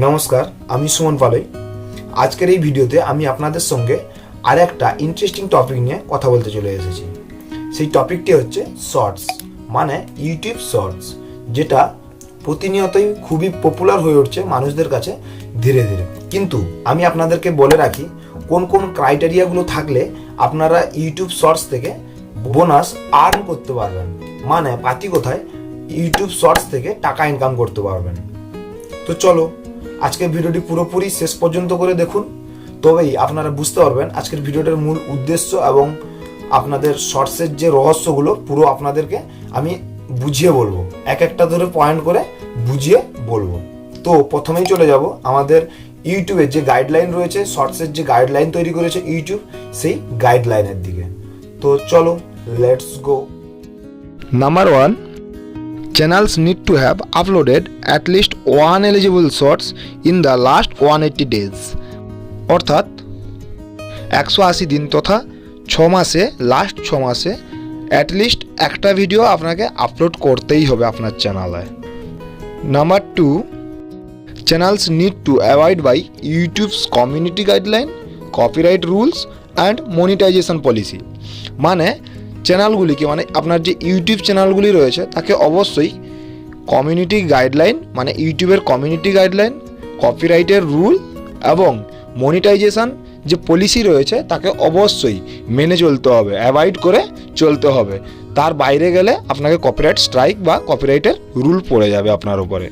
নমস্কার, আমি সুমন পালই। আজকের এই ভিডিওতে আমি আপনাদের সঙ্গে আর একটা ইন্টারেস্টিং টপিক নিয়ে কথা বলতে চলে এসেছি। সেই টপিকটি হচ্ছে শর্টস, মানে ইউটিউব শর্টস, যেটা প্রতিনিয়তই খুবই পপুলার হয়ে উঠছে মানুষদের কাছে ধীরে ধীরে। কিন্তু আমি আপনাদেরকে বলে রাখি কোন কোন ক্রাইটেরিয়াগুলো থাকলে আপনারা ইউটিউব শর্টস থেকে বোনাস আর্ন করতে পারবেন, মানে পাতি কোথায় ইউটিউব শর্টস থেকে টাকা ইনকাম করতে পারবেন। তো চলো আজকের ভিডিওটি পুরোপুরি শেষ পর্যন্ত করে দেখুন, তবেই আপনারা বুঝতে পারবেন আজকের ভিডিওটার মূল উদ্দেশ্য এবং আপনাদের শর্টসের যে রহস্যগুলো পুরো আপনাদেরকে আমি বুঝিয়ে বলবো, এক একটা ধরে পয়েন্ট করে বুঝিয়ে বলবো। তো প্রথমেই চলে যাব আমাদের ইউটিউবের যে গাইডলাইন রয়েছে, শর্টসের যে গাইডলাইন তৈরি করেছে ইউটিউব, সেই গাইডলাইনের দিকে। তো চলো, let's go. Number 1, channels need to have uploaded at least one eligible shorts in the last 180 days. অর্থাৎ 180 দিন তথা 6 মাসে, লাস্ট 6 মাসে অ্যাটলিস্ট একটা ভিডিও আপনাকে আপলোড করতেই হবে আপনার চ্যানেলে। Number 2, channels need to avoid by YouTube's community guideline, copyright rules and monetization policy. মানে চ্যানেলগুলিকে, মানে আপনার যে ইউটিউব চ্যানেলগুলি রয়েছে তাকে অবশ্যই কমিউনিটি গাইডলাইন, মানে ইউটিউবের কমিউনিটি গাইডলাইন, কপিরাইটের রুল এবং মনিটাইজেশন যে পলিসি রয়েছে তাকে অবশ্যই মেনে চলতে হবে, অ্যাভয়েড করে চলতে হবে। তার বাইরে গেলে আপনাকে কপিরাইট স্ট্রাইক বা কপিরাইটের রুল পড়ে যাবে আপনার উপরে।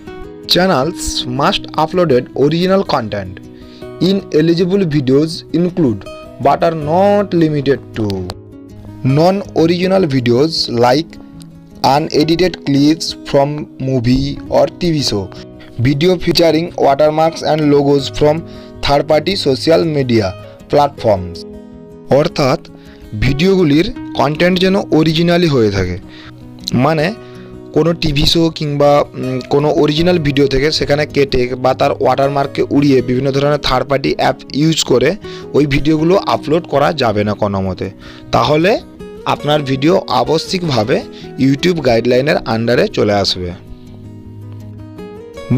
Channels must uploaded original content in eligible videos include but are not limited to non-original videos like unedited clips from movie or TV show, video featuring watermarks and logos from third-party social media platforms. অর্থাৎ ভিডিওগুলির content যেন originally হয়ে থাকে, মানে কোনো TV show কিংবা কোনো original video থেকে সেখানে কেটে বা তার ওয়াটারমার্ককে উড়িয়ে বিভিন্ন ধরনের থার্ড পার্টি অ্যাপ ইউজ করে ওই ভিডিওগুলো আপলোড করা যাবে না কোনো মতে। তাহলে আপনার ভিডিও আবশ্যিকভাবে ইউটিউব গাইডলাইনের আন্ডারে চলে আসবে।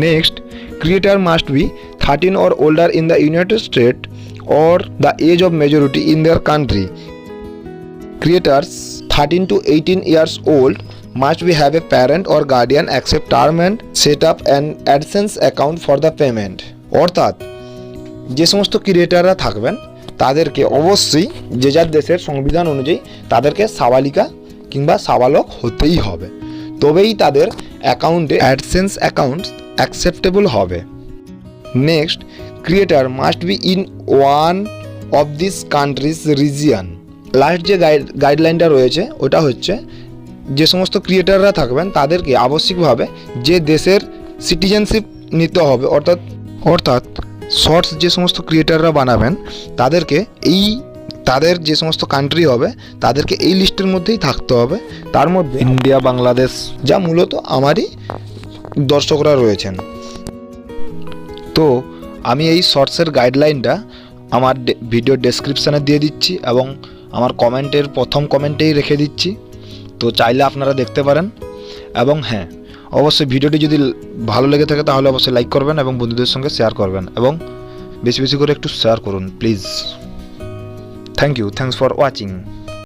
Next, creator must be 13 or older in the United States or the age of majority in their country. Creators 13 to 18 years old must be have a parent or guardian accept term and set up an AdSense account for the payment. অর্থাৎ যে সমস্ত ক্রিয়েটাররা থাকবেন তাদেরকে অবশ্যই যে যার দেশের সংবিধান অনুযায়ী তাদেরকে সাবালিকা কিংবা সাবালক হতেই হবে, তবেই তাদের অ্যাকাউন্টে অ্যাডসেন্স অ্যাকাউন্ট অ্যাকসেপ্টেবল হবে। Next, creator must be in one of this countries region. Last যে গাইডলাইনটা রয়েছে ওটা হচ্ছে যে সমস্ত ক্রিয়েটাররা থাকবেন তাদেরকে আবশ্যিকভাবে যে দেশের সিটিজেনশিপ নিতে হবে। অর্থাৎ শর্টস যে সমস্ত ক্রিয়েটাররা বানাবেন তাদেরকে তাদের যে সমস্ত কান্ট্রি হবে তাদেরকে এই লিস্টের মধ্যেই থাকতে হবে। তার মধ্যে ইন্ডিয়া, বাংলাদেশ, যা মূলত আমারই দর্শকরা রয়েছেন। তো আমি এই শর্টসের গাইডলাইনটা আমার ভিডিও ডেসক্রিপশানে দিয়ে দিচ্ছি এবং আমার কমেন্টের প্রথম কমেন্টেই রেখে দিচ্ছি, তো চাইলে আপনারা দেখতে পারেন। এবং হ্যাঁ, অবশ্যই ভিডিওটি যদি ভালো লেগে থাকে তাহলে অবশ্যই লাইক করবেন এবং বন্ধুদের সঙ্গে শেয়ার করবেন এবং বেশি বেশি করে একটু শেয়ার করুন please. Thank you, thanks for watching.